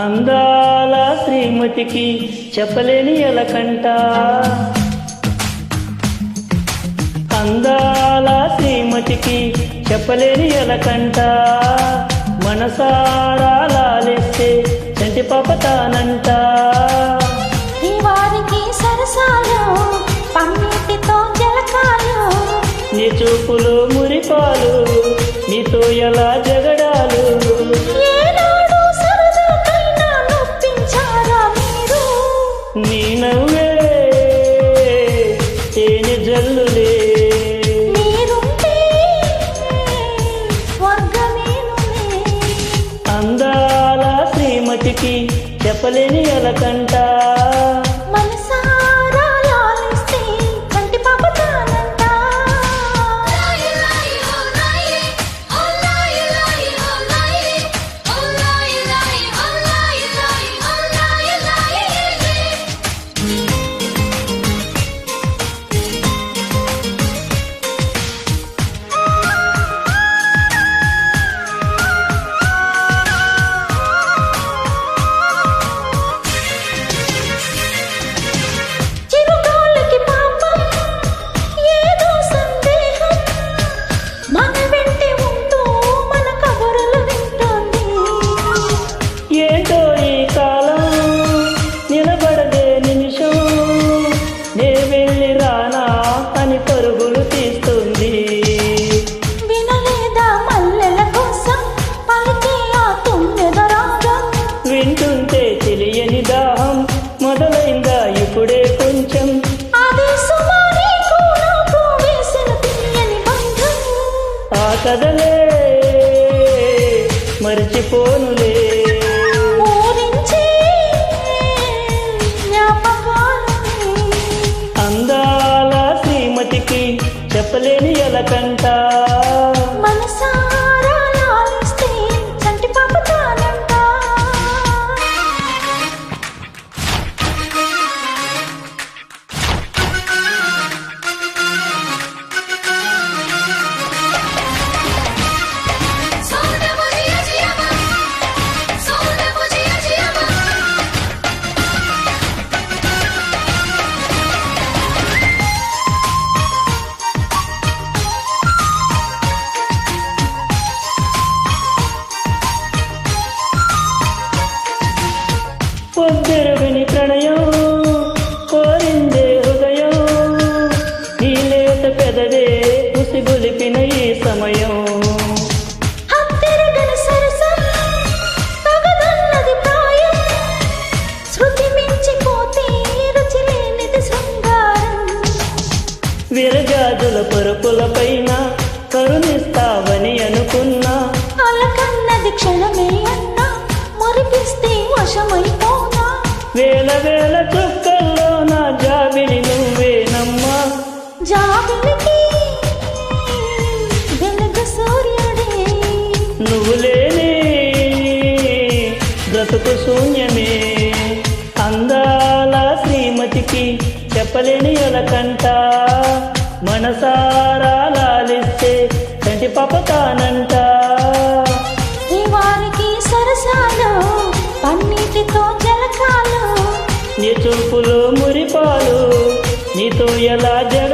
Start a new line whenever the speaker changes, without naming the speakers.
అందాల శ్రీమతికి చెప్పలేని ఎలకంట, అందాల శ్రీమతికి చెప్పలేని ఎలకంట, మనసారా లాలిస్తే చంటి పాప తానంట.
వారికి సరసాలు పన్నీటితో జలకాలు,
నీ చూపులు మురిపాలు, నీతో ఎలా జగడాలు.
ఏనాడు సరదాకైనా నొప్పించారా మీరు?
నీ నవ్వే తేనె జల్లులే,
మీరుంటే స్వర్గమేనులే.
అందాల శ్రీమతికి చెప్పలేని ఎలకంట,
మనసారా లాలిస్తే కంటి పాప తానంట. చిరుగాలికి పాపం ఏదో సందేహం, మన వెంటే ఉంటూ మన కబుర్లు వింటోంది.
ఏంటో ఈ కాలం నిలబడదే నిమిషం, నే వెళ్ళి రానా అని పరుగులు తీస్తుంది.
వినలేదా మల్లెల కోసం పలికే ఆ తుమ్మెద రాగం?
వింటుంటే తెలియని దాహం మొదలైందా ఇప్పుడే కొంచెం.
అది సుమా నీకు నాకు వేసిన తీయని బంధం.
ఆ కథలే మర్చిపోనులే,
ఊరించే జ్ఞాపకాలే.
అందాల శ్రీమతికి చెప్పలేని ఎలకంట,
మనసారా లాలిస్తే చంటి పాప తానంట.
పొద్దెరుగని ప్రణయం కోరిందే హృదయం, నీ లేత పెదవే ఉసిగొలిపిన ఈ సమయం.
హత్తెరగని సరసం తగదన్నది ప్రాయం, శృతి మించిపోతే రుచి లేనిది శృంగారం.
విరజాజుల పరుపుల పైన కరుణిస్తావని అనుకున్నా,
అలకన్నది క్షణమే అన్నా, మురిపిస్తే వశమైపోనా.
వేల వేల చుక్కల్లో నా జాబిలి నువ్వేనమ్మా.
జాబిలికి వెలుగు సూర్యుడే,
నువ్వు లేని బ్రతుకు శూన్యమే. అందాల శ్రీమతికి చెప్పలేని ఎలకంట, మనసారా లాలిస్తే కంటి పాప తానంట.
వారికి సరసాలు పన్నీటితో జలకాలు,
నీ చూపులు మురిపాలు, నీతో ఎలా జగ